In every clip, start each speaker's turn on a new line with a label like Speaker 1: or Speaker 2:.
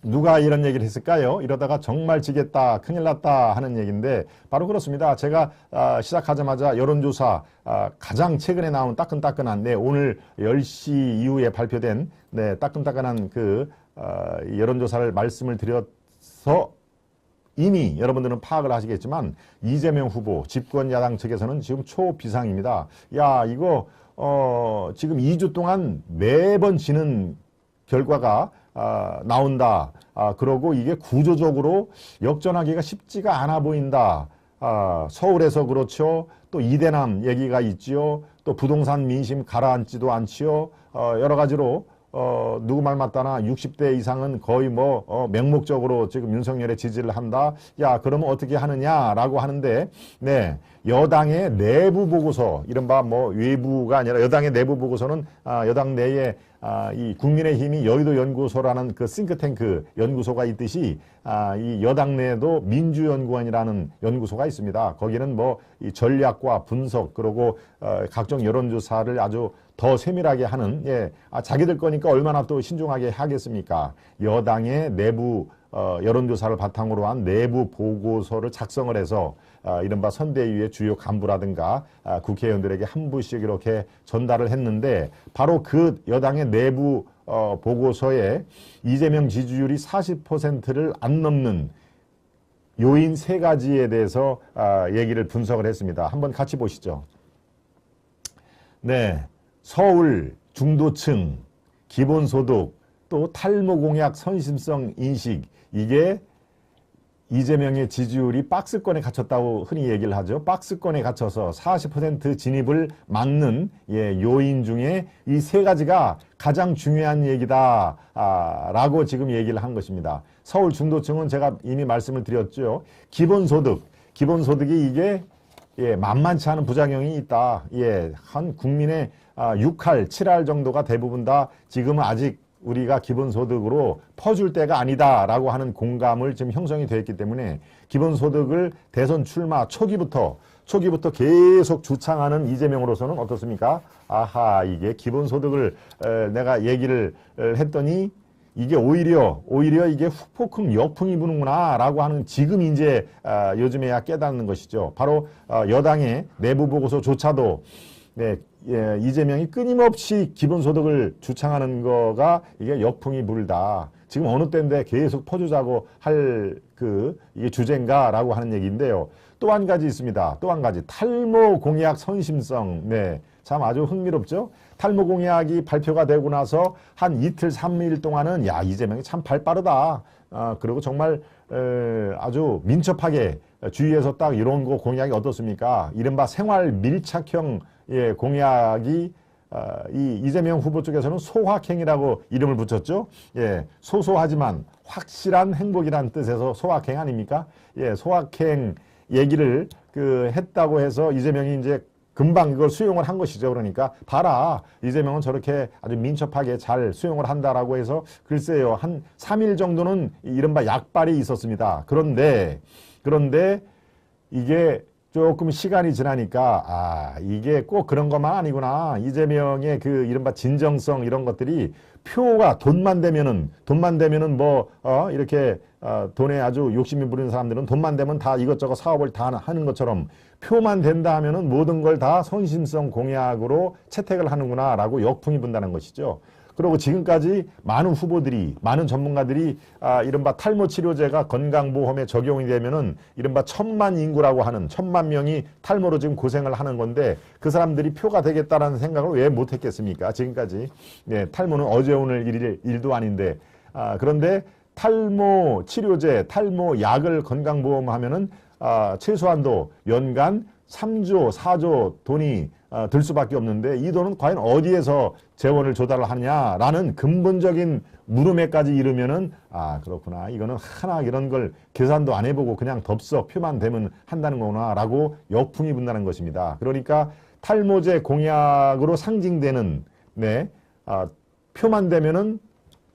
Speaker 1: 누가 이런 얘기를 했을까요? 이러다가 정말 지겠다, 큰일 났다 하는 얘기인데 바로 그렇습니다. 제가 시작하자마자 여론조사 가장 최근에 나온 따끈따끈한 오늘 10시 이후에 발표된 따끈따끈한 그 여론조사를 말씀을 드려서 이미 여러분들은 파악을 하시겠지만 이재명 후보 집권 야당 측에서는 지금 초비상입니다. 야, 이거 지금 2주 동안 매번 지는 결과가 나온다. 그러고 이게 구조적으로 역전하기가 쉽지가 않아 보인다. 서울에서 그렇죠. 또 이대남 얘기가 있지요. 또 부동산 민심 가라앉지도 않지요. 여러 가지로 누구 말 맞다나 60대 이상은 거의 맹목적으로 지금 윤석열의 지지를 한다. 야, 그러면 어떻게 하느냐라고 하는데, 네, 여당의 내부 보고서, 이른바 외부가 아니라 여당의 내부 보고서는 여당 내에 이 국민의힘이 여의도 연구소라는 그 싱크탱크 연구소가 있듯이 이 여당 내에도 민주연구원이라는 연구소가 있습니다. 거기는 이 전략과 분석 그리고 각종 여론조사를 아주 더 세밀하게 하는 자기들 거니까 얼마나 또 신중하게 하겠습니까? 여당의 내부 여론조사를 바탕으로 한 내부 보고서를 작성을 해서 이른바 선대위의 주요 간부라든가 국회의원들에게 한 부씩 이렇게 전달을 했는데 바로 그 여당의 내부 보고서에 이재명 지지율이 40%를 안 넘는 요인 3가지에 대해서 얘기를 분석을 했습니다. 한번 같이 보시죠. 네, 서울 중도층, 기본소득, 또 탈모 공약 선심성 인식, 이게 이재명의 지지율이 박스권에 갇혔다고 흔히 얘기를 하죠. 박스권에 갇혀서 40% 진입을 막는 요인 중에 이 3가지가 가장 중요한 얘기다 라고 지금 얘기를 한 것입니다. 서울 중도층은 제가 이미 말씀을 드렸죠. 기본소득이 이게 만만치 않은 부작용이 있다. 한 국민의 6할, 7할 정도가 대부분 다 지금은 아직 우리가 기본소득으로 퍼줄 때가 아니다라고 하는 공감을 지금 형성이 되어 있기 때문에 기본소득을 대선 출마 초기부터 계속 주창하는 이재명으로서는 어떻습니까? 아하, 이게 기본소득을 내가 얘기를 했더니 이게 오히려 이게 후폭풍 역풍이 부는구나 라고 하는 지금 이제 요즘에야 깨닫는 것이죠. 바로 여당의 내부 보고서조차도 이재명이 끊임없이 기본소득을 주창하는 거가 이게 역풍이 불다. 지금 어느 때인데 계속 퍼주자고 할 이게 주제인가라고 하는 얘기인데요. 또 한 가지 있습니다. 또 한 가지. 탈모 공약 선심성. 참 아주 흥미롭죠? 탈모 공약이 발표가 되고 나서 한 이틀, 3일 동안은 야, 이재명이 참 발 빠르다. 그리고 정말 아주 민첩하게 주위에서 딱 이런 거 공약이 어떻습니까? 이른바 생활 밀착형 공약이 이 이재명 후보 쪽에서는 소확행이라고 이름을 붙였죠. 소소하지만 확실한 행복이라는 뜻에서 소확행 아닙니까? 소확행 얘기를 했다고 해서 이재명이 이제 금방 이걸 수용을 한 것이죠. 그러니까 봐라, 이재명은 저렇게 아주 민첩하게 잘 수용을 한다라고 해서 글쎄요, 한 3일 정도는 이른바 약발이 있었습니다. 그런데 이게 조금 시간이 지나니까 이게 꼭 그런 것만 아니구나. 이재명의 이른바 진정성 이런 것들이 표가 돈만 되면은 이렇게 돈에 아주 욕심이 부리는 사람들은 돈만 되면 다 이것저것 사업을 다 하는 것처럼 표만 된다 하면은 모든 걸 다 선심성 공약으로 채택을 하는구나라고 역풍이 분다는 것이죠. 그리고 지금까지 많은 후보들이, 많은 전문가들이 이른바 탈모 치료제가 건강보험에 적용이 되면은 이른바 1000만 인구라고 하는 1000만 명이 탈모로 지금 고생을 하는 건데 그 사람들이 표가 되겠다라는 생각을 왜 못했겠습니까? 지금까지. 탈모는 어제 오늘 일도 아닌데. 그런데 탈모 치료제, 탈모 약을 건강보험 하면은 최소한도 연간 3조, 4조 돈이 들 수밖에 없는데 이 돈은 과연 어디에서 재원을 조달을 하느냐라는 근본적인 물음에까지 이르면은 그렇구나, 이거는 하나 이런 걸 계산도 안 해보고 그냥 덥석 표만 되면 한다는 거구나 라고 역풍이 분다는 것입니다. 그러니까 탈모제 공약으로 상징되는 표만 되면은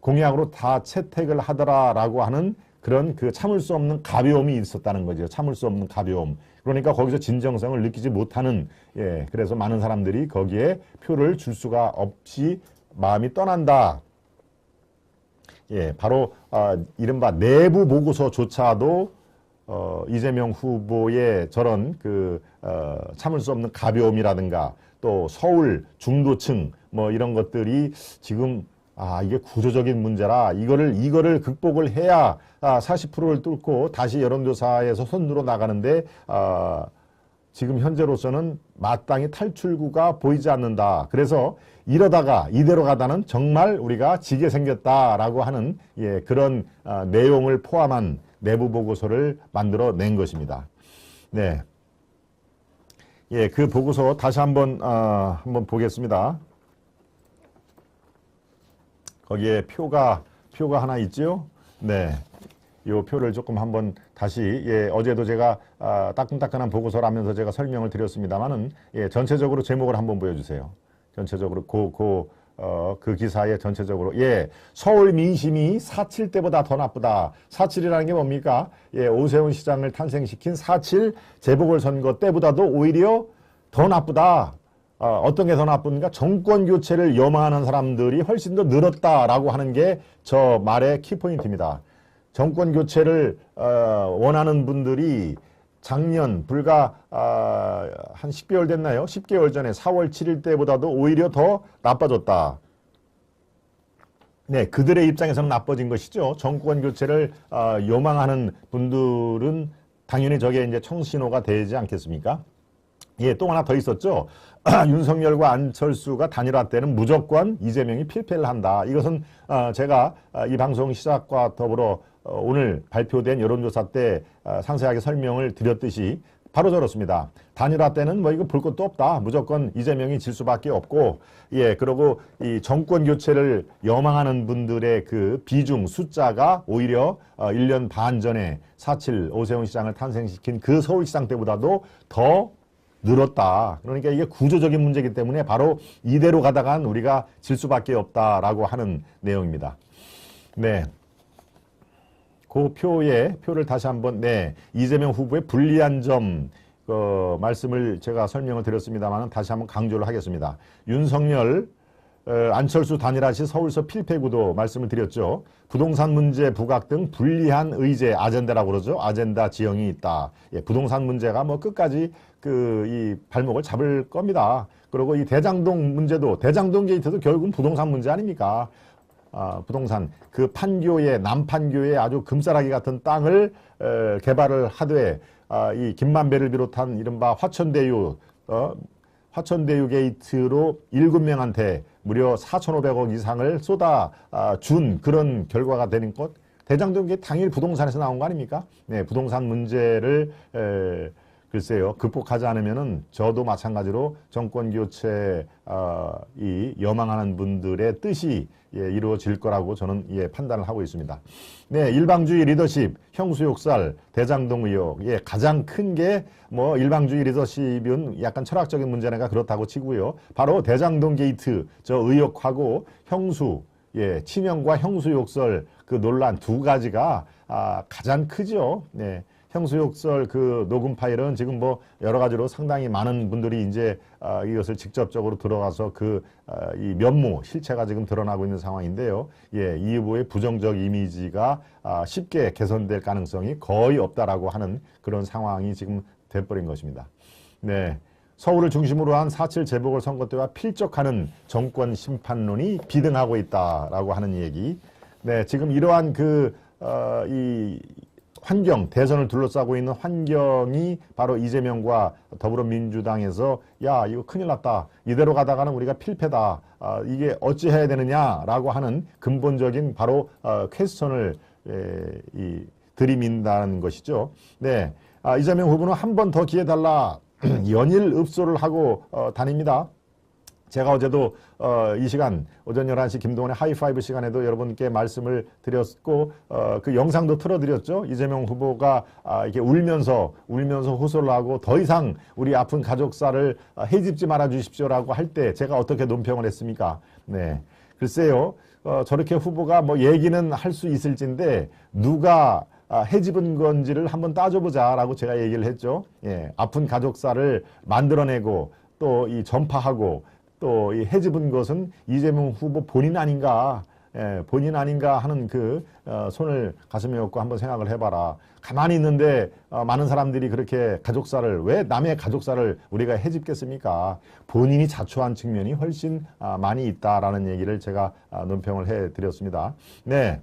Speaker 1: 공약으로 다 채택을 하더라라고 하는 그런 참을 수 없는 가벼움이 있었다는 거죠. 참을 수 없는 가벼움. 그러니까 거기서 진정성을 느끼지 못하는, 그래서 많은 사람들이 거기에 표를 줄 수가 없이 마음이 떠난다. 예, 바로 이른바 내부 보고서조차도 이재명 후보의 저런 참을 수 없는 가벼움이라든가 또 서울 중도층 뭐 이런 것들이 지금 이게 구조적인 문제라 이거를 극복을 해야 40%를 뚫고 다시 여론조사에서 선두로 나가는데 지금 현재로서는 마땅히 탈출구가 보이지 않는다. 그래서 이러다가 이대로 가다는 정말 우리가 지게 생겼다라고 하는 그런 내용을 포함한 내부 보고서를 만들어낸 것입니다. 네, 그 보고서 다시 한번 보겠습니다. 거기에 표가 하나 있죠. 네. 요 표를 조금 한번 다시 어제도 제가 따끈따끈한 보고서를 하면서 제가 설명을 드렸습니다만은 전체적으로 제목을 한번 보여주세요. 전체적으로 그 기사의 전체적으로 서울 민심이 4.7 때보다 더 나쁘다. 4.7이라는 게 뭡니까? 오세훈 시장을 탄생시킨 4.7 재보궐선거 때보다도 오히려 더 나쁘다. 어떤 게 더 나쁜가? 정권 교체를 염원하는 사람들이 훨씬 더 늘었다라고 하는 게 저 말의 키포인트입니다. 정권 교체를 원하는 분들이 작년 불과 한 10개월 됐나요? 10개월 전에 4월 7일 때보다도 오히려 더 나빠졌다. 네, 그들의 입장에서는 나빠진 것이죠. 정권 교체를 요망하는 분들은 당연히 저게 이제 청신호가 되지 않겠습니까? 또 하나 더 있었죠. 윤석열과 안철수가 단일화 때는 무조건 이재명이 필패를 한다. 이것은 제가 이 방송 시작과 더불어 오늘 발표된 여론조사 때 상세하게 설명을 드렸듯이 바로 저렇습니다. 단일화 때는 뭐 이거 볼 것도 없다. 무조건 이재명이 질 수밖에 없고, 그리고 이 정권 교체를 염망하는 분들의 그 비중 숫자가 오히려 1년 반 전에 4.7 오세훈 시장을 탄생시킨 그 서울시장 때보다도 더 늘었다. 그러니까 이게 구조적인 문제이기 때문에 바로 이대로 가다간 우리가 질 수밖에 없다라고 하는 내용입니다. 네. 그 표를 다시 한번, 이재명 후보의 불리한 점, 말씀을 제가 설명을 드렸습니다만 다시 한번 강조를 하겠습니다. 윤석열, 안철수 단일화 시 서울서 필패 구도 말씀을 드렸죠. 부동산 문제 부각 등 불리한 의제, 아젠다라고 그러죠. 아젠다 지형이 있다. 부동산 문제가 뭐 끝까지 이 발목을 잡을 겁니다. 그리고 이 대장동 문제도, 대장동 게이트도 결국은 부동산 문제 아닙니까? 부동산, 그 판교에, 남판교에 아주 금싸라기 같은 땅을 개발을 하되, 이 김만배를 비롯한 이른바 화천대유 게이트로 7명한테 무려 4,500억 이상을 쏟아준 그런 결과가 되는 것. 대장동 게이트 당일 부동산에서 나온 거 아닙니까? 네, 부동산 문제를 글쎄요, 극복하지 않으면은 저도 마찬가지로 정권 교체 이 염망하는 분들의 뜻이 이루어질 거라고 저는 판단을 하고 있습니다. 네, 일방주의 리더십, 형수욕살, 대장동 의혹, 가장 큰 게 뭐 일방주의 리더십은 약간 철학적인 문제니까 그렇다고 치고요. 바로 대장동 게이트 저 의혹하고 형수, 치명과 형수욕설 그 논란 두 가지가 가장 크죠. 네. 형수욕설 그 녹음 파일은 지금 뭐 여러 가지로 상당히 많은 분들이 이제 이것을 직접적으로 들어가서 이 면모, 실체가 지금 드러나고 있는 상황인데요. 이 후보의 부정적 이미지가 쉽게 개선될 가능성이 거의 없다라고 하는 그런 상황이 지금 돼버린 것입니다. 네. 서울을 중심으로 한 4.7 재보궐선거 때와 필적하는 정권 심판론이 비등하고 있다라고 하는 얘기. 네. 지금 이러한 이 환경, 대선을 둘러싸고 있는 환경이 바로 이재명과 더불어민주당에서 야, 이거 큰일 났다. 이대로 가다가는 우리가 필패다. 이게 어찌해야 되느냐라고 하는 근본적인 바로 퀘스천을 들이민다는 것이죠. 네, 이재명 후보는 한 번 더 기회 달라 연일 읍소를 하고 다닙니다. 제가 어제도 이 시간 오전 11시 김동원의 하이파이브 시간에도 여러분께 말씀을 드렸고 그 영상도 틀어드렸죠. 이재명 후보가 이렇게 울면서 호소를 하고 더 이상 우리 아픈 가족사를 헤집지 말아 주십시오라고 할 때 제가 어떻게 논평을 했습니까? 네, 글쎄요. 저렇게 후보가 뭐 얘기는 할 수 있을진데 누가 해집은 건지를 한번 따져보자라고 제가 얘기를 했죠. 아픈 가족사를 만들어내고 또 이 전파하고 또 이 해집은 것은 이재명 후보 본인 아닌가. 본인 아닌가 하는 손을 가슴에 얹고 한번 생각을 해봐라. 가만히 있는데 많은 사람들이 그렇게 가족사를, 왜 남의 가족사를 우리가 해집겠습니까? 본인이 자초한 측면이 훨씬 많이 있다라는 얘기를 제가 논평을 해드렸습니다. 네.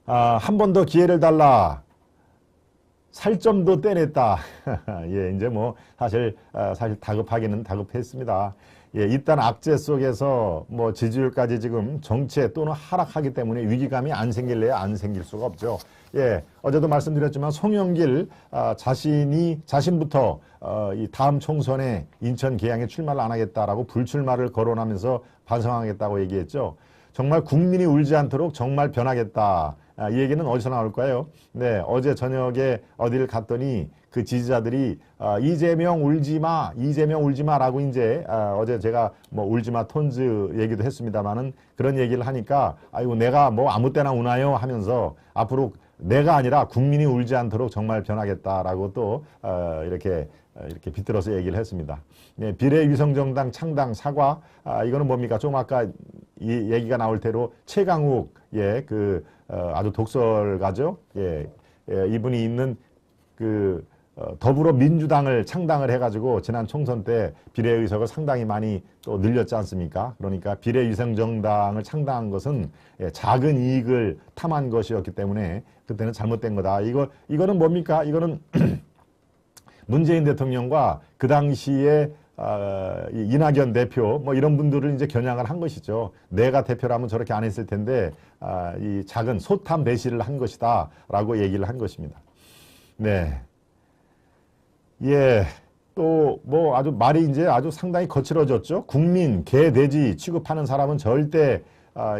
Speaker 1: 한 번 더 기회를 달라. 살점도 떼냈다. 예, 이제 뭐 사실 다급하기는 다급했습니다. 예, 일단 악재 속에서 뭐 지지율까지 지금 정체 또는 하락하기 때문에 위기감이 안 생길래야 안 생길 수가 없죠. 예, 어제도 말씀드렸지만 송영길 자신부터 이 다음 총선에 인천 계양에 출마를 안 하겠다라고 불출마를 거론하면서 반성하겠다고 얘기했죠. 정말 국민이 울지 않도록 정말 변하겠다. 이 얘기는 어디서 나올까요? 네, 어제 저녁에 어디를 갔더니 그 지지자들이 이재명 울지마, 이재명 울지마라고 이제 어제 제가 뭐 울지마 톤즈 얘기도 했습니다만은 그런 얘기를 하니까 아이고 내가 뭐 아무 때나 우나요 하면서 앞으로 내가 아니라 국민이 울지 않도록 정말 변하겠다라고 또 이렇게 비틀어서 얘기를 했습니다. 네, 비례위성정당 창당 사과, 이거는 뭡니까? 좀 아까 이 얘기가 나올 대로 최강욱, 예, 아주 독설가죠. 예, 이분이 있는 더불어민주당을 창당을 해가지고 지난 총선 때 비례의석을 상당히 많이 또 늘렸지 않습니까? 그러니까 비례위성정당을 창당한 것은 작은 이익을 탐한 것이었기 때문에 그때는 잘못된 거다. 이거는 뭡니까? 이거는 문재인 대통령과 그 당시에 이낙연 대표 뭐 이런 분들을 이제 겨냥을 한 것이죠. 내가 대표라면 저렇게 안 했을 텐데 이 작은 소탐 배시를 한 것이다라고 얘기를 한 것입니다. 네, 예, 또 뭐 아주 말이 이제 아주 상당히 거칠어졌죠. 국민 개 돼지 취급하는 사람은 절대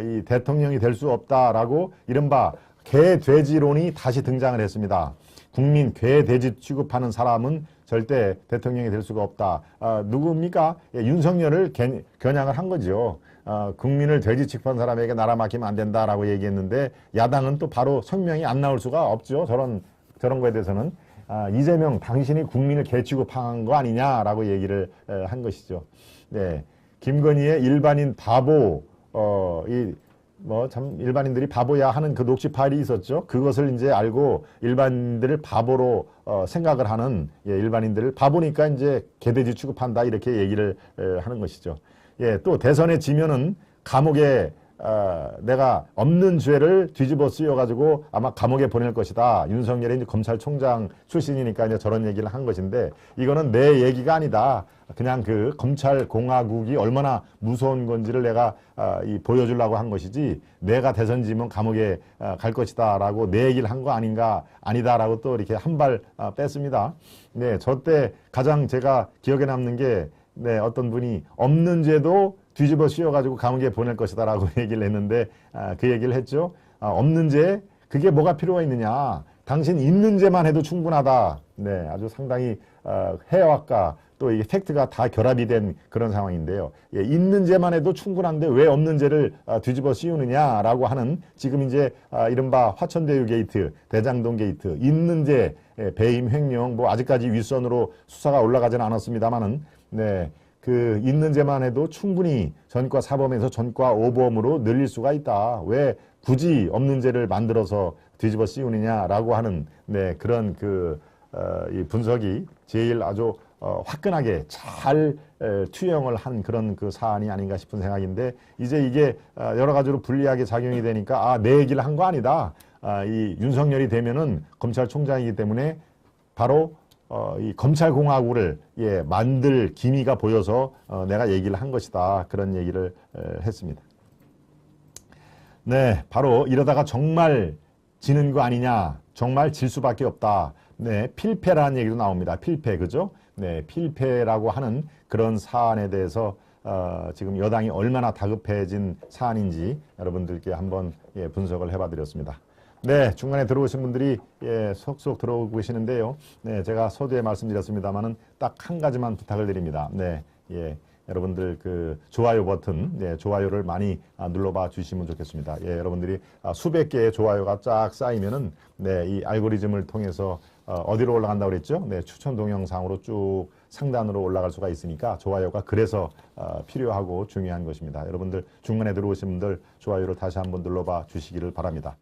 Speaker 1: 이 대통령이 될 수 없다라고 이른바 개 돼지론이 다시 등장을 했습니다. 국민 개 돼지 취급하는 사람은 절대 대통령이 될 수가 없다. 누굽니까? 예, 윤석열을 겨냥을 한 거죠. 국민을 돼지 취급한 사람에게 나라 맡기면 안 된다라고 얘기했는데 야당은 또 바로 성명이 안 나올 수가 없죠. 저런 거에 대해서는 이재명 당신이 국민을 개 취급한 거 아니냐라고 얘기를 한 것이죠. 네, 김건희의 일반인 바보 참 일반인들이 바보야 하는 그 녹취 파일이 있었죠. 그것을 이제 알고 일반인들을 바보로 생각을 하는 일반인들을 바보니까 이제 개돼지 취급한다 이렇게 얘기를 하는 것이죠. 예, 또 대선에 지면은 감옥에 내가 없는 죄를 뒤집어 쓰여가지고 아마 감옥에 보낼 것이다. 윤석열이 이제 검찰총장 출신이니까 이제 저런 얘기를 한 것인데 이거는 내 얘기가 아니다. 그냥 검찰공화국이 얼마나 무서운 건지를 내가 보여주려고 한 것이지 내가 대선 지면 감옥에 갈 것이다라고 내 얘기를 한 거 아니다라고 또 이렇게 한 발 뺐습니다. 네, 저 때 가장 제가 기억에 남는 게 어떤 분이 없는 죄도 뒤집어 씌워가지고 감옥에 보낼 것이다라고 얘기를 했는데 그 얘기를 했죠. 없는 죄 그게 뭐가 필요가 있느냐. 당신 있는 죄만 해도 충분하다. 네, 아주 상당히 해학과 또 이게 팩트가 다 결합이 된 그런 상황인데요. 예, 있는 죄만 해도 충분한데 왜 없는 죄를 뒤집어 씌우느냐라고 하는 지금 이제 이른바 화천대유 게이트, 대장동 게이트, 있는 죄, 배임 횡령 뭐 아직까지 윗선으로 수사가 올라가지는 않았습니다만은 네. 있는 죄만 해도 충분히 전과 사범에서 전과 오범으로 늘릴 수가 있다. 왜 굳이 없는 죄를 만들어서 뒤집어 씌우느냐라고 하는 그런 이 분석이 제일 아주 화끈하게 잘 투영을 한 그런 사안이 아닌가 싶은 생각인데 이제 이게 여러 가지로 불리하게 작용이 되니까 내 얘기를 한 거 아니다. 이 윤석열이 되면은 검찰총장이기 때문에 바로 이 검찰공화국을 만들 기미가 보여서 내가 얘기를 한 것이다. 그런 얘기를 했습니다. 네, 바로 이러다가 정말 지는 거 아니냐. 정말 질 수밖에 없다. 네, 필패라는 얘기도 나옵니다. 필패, 그죠? 네, 필패라고 하는 그런 사안에 대해서 지금 여당이 얼마나 다급해진 사안인지 여러분들께 한번 분석을 해봐 드렸습니다. 네, 중간에 들어오신 분들이 속속 들어오고 계시는데요. 네, 제가 서두에 말씀드렸습니다만은 딱 한 가지만 부탁을 드립니다. 네, 여러분들 좋아요 버튼, 좋아요를 많이 눌러봐 주시면 좋겠습니다. 여러분들이 수백 개의 좋아요가 쫙 쌓이면은 이 알고리즘을 통해서 어디로 올라간다고 그랬죠? 네, 추천 동영상으로 쭉 상단으로 올라갈 수가 있으니까 좋아요가 그래서 필요하고 중요한 것입니다. 여러분들 중간에 들어오신 분들 좋아요를 다시 한번 눌러봐 주시기를 바랍니다.